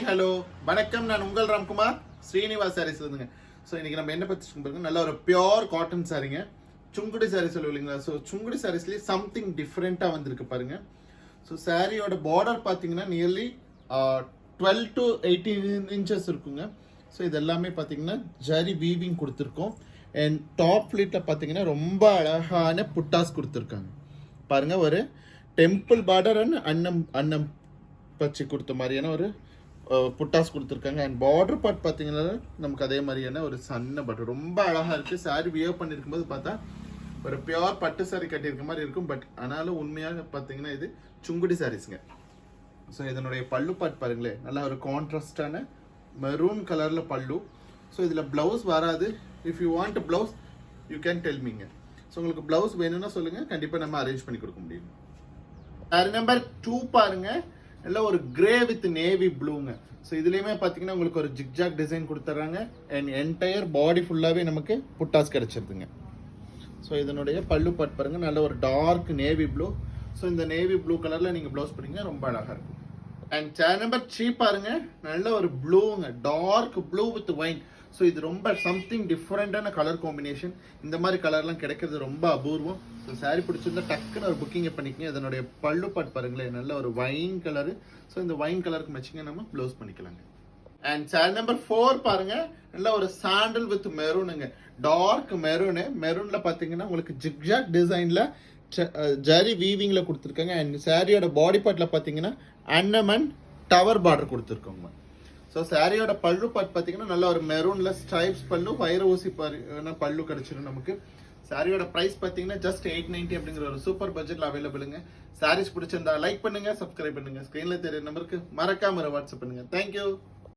Hello வணக்கம். நான் உங்கள் ராம்குமார் ஸ்ரீனிவாஸ் சாரீஸ் இருந்துங்க. ஸோ இன்னைக்கு நம்ம என்ன பற்றி பாருங்க, நல்ல ஒரு பியோர் காட்டன் சாரீங்க, சுங்குடி சாரீ சொல்லுவீங்களா. ஸோ சுங்குடி சாரீஸ்லேயே சம்திங் டிஃப்ரெண்ட்டாக வந்திருக்கு பாருங்க. ஸோ சாரியோட பார்டர் பார்த்தீங்கன்னா நியர்லி 12 to 18 இன்ச்சஸ் இருக்குங்க. ஸோ இது எல்லாமே பார்த்தீங்கன்னா ஜரி வீவிங் கொடுத்துருக்கோம். அண்ட் டாப் ஃபிளிட்டில் பார்த்தீங்கன்னா ரொம்ப அழகான புட்டாஸ் கொடுத்துருக்காங்க பாருங்க. ஒரு டெம்பிள் பார்டர் அண்ட் அன்னம் பச்சை கொடுத்த மாதிரியான ஒரு புட்டாஸ் கொடுத்துருக்காங்க. அண்ட் பார்டர் பார்ட் பார்த்தீங்கன்னா நமக்கு அதே மாதிரியான ஒரு சன்ன பட்டன் ரொம்ப அழகாக இருக்குது. சாரி வியர் பண்ணியிருக்கும் போது பார்த்தா ஒரு பியோர் பட்டு சாரி கட்டியிருக்க மாதிரி இருக்கும். பட் ஆனாலும் உண்மையாக பார்த்தீங்கன்னா இது சுங்குடி சாரீஸுங்க. ஸோ இதனுடைய பல்லு பார்ட் பாருங்களேன், நல்லா ஒரு கான்ட்ராஸ்டான மெரூன் கலரில் பல்லு. ஸோ இதில் ப்ளவுஸ் வராது. If you want blouse you can tell மீங்க. ஸோ உங்களுக்கு ப்ளவுஸ் வேணும்னா சொல்லுங்கள், கண்டிப்பாக நம்ம அரேஞ்ச் பண்ணி கொடுக்க முடியும். நம்பர் 2 பாருங்க, நல்ல ஒரு கிரே வித் நேவி ப்ளூங்க. ஸோ இதுலேயுமே பார்த்தீங்கன்னா உங்களுக்கு ஒரு ஜிக்ஜாக் டிசைன் கொடுத்துட்றாங்க. அண்ட் என்டையர் பாடி ஃபுல்லாகவே நமக்கு புட்டாஸ் கிடச்சிருதுங்க. ஸோ இதனுடைய பல்லு பார்ட் பாருங்க, நல்ல ஒரு டார்க் நேவி ப்ளூ. ஸோ இந்த நேவி ப்ளூ கலரில் நீங்கள் ப்ளவுஸ் பண்ணிங்கன்னா ரொம்ப அழகாக இருக்கும். அண்ட் சேர் நம்பர் 3 பாருங்க, நல்ல ஒரு ப்ளூங்க, dark blue with wine. So இது ரொம்ப சம்திங் டிஃப்ரெண்டான கலர் காம்பினேஷன். இந்த மாதிரி கலர்லாம் கிடைக்கிறது ரொம்ப அபூர்வம். ஸோ சாரி பிடிச்சிருந்தா டக்குன்னு ஒரு புக்கிங்கை பண்ணிக்கங்க. இதனுடைய பல்லு பாட் பாருங்களேன், நல்ல ஒரு வைன் கலரு. ஸோ இந்த வைன் கலருக்கு மேட்சிங்க நம்ம ப்ளவுஸ் பண்ணிக்கலாங்க. அண்ட் சாரி நம்பர் 4 பாருங்க, நல்ல ஒரு சாண்டல் வித் மெரூனுங்க, டார்க் மெரூனு. மெரூன்ல பார்த்தீங்கன்னா உங்களுக்கு ஜிக்ஜாக் டிசைன்ல ஜரி வீவிங்ல கொடுத்துருக்காங்க. அண்ட் சாரியோட பாடி பார்ட்ல பார்த்தீங்கன்னா அன்னமன் டவர் பார்டர் கொடுத்துருக்கோங்க. ஸோ சாரியோட பல்லு பார்ட் பார்த்தீங்கன்னா நல்ல ஒரு மெரூன்ல ஸ்ட்ரைப்ஸ் பல்லு, வைர ஊசி பல்லு கிடைச்சிடும் நமக்கு. சாரியோட பிரைஸ் பார்த்தீங்கன்னா ஜஸ்ட் 890 அப்படிங்கிற ஒரு சூப்பர் பட்ஜெட்ல அவைலபிளுங்க. சாரீஸ் பிடிச்சிருந்தா லைக் பண்ணுங்க, சப்ஸ்கிரைப் பண்ணுங்க. ஸ்கிரீன்ல தெரிய நம்பருக்கு மறக்காம வாட்ஸ்அப் பண்ணுங்க. தேங்க்யூ.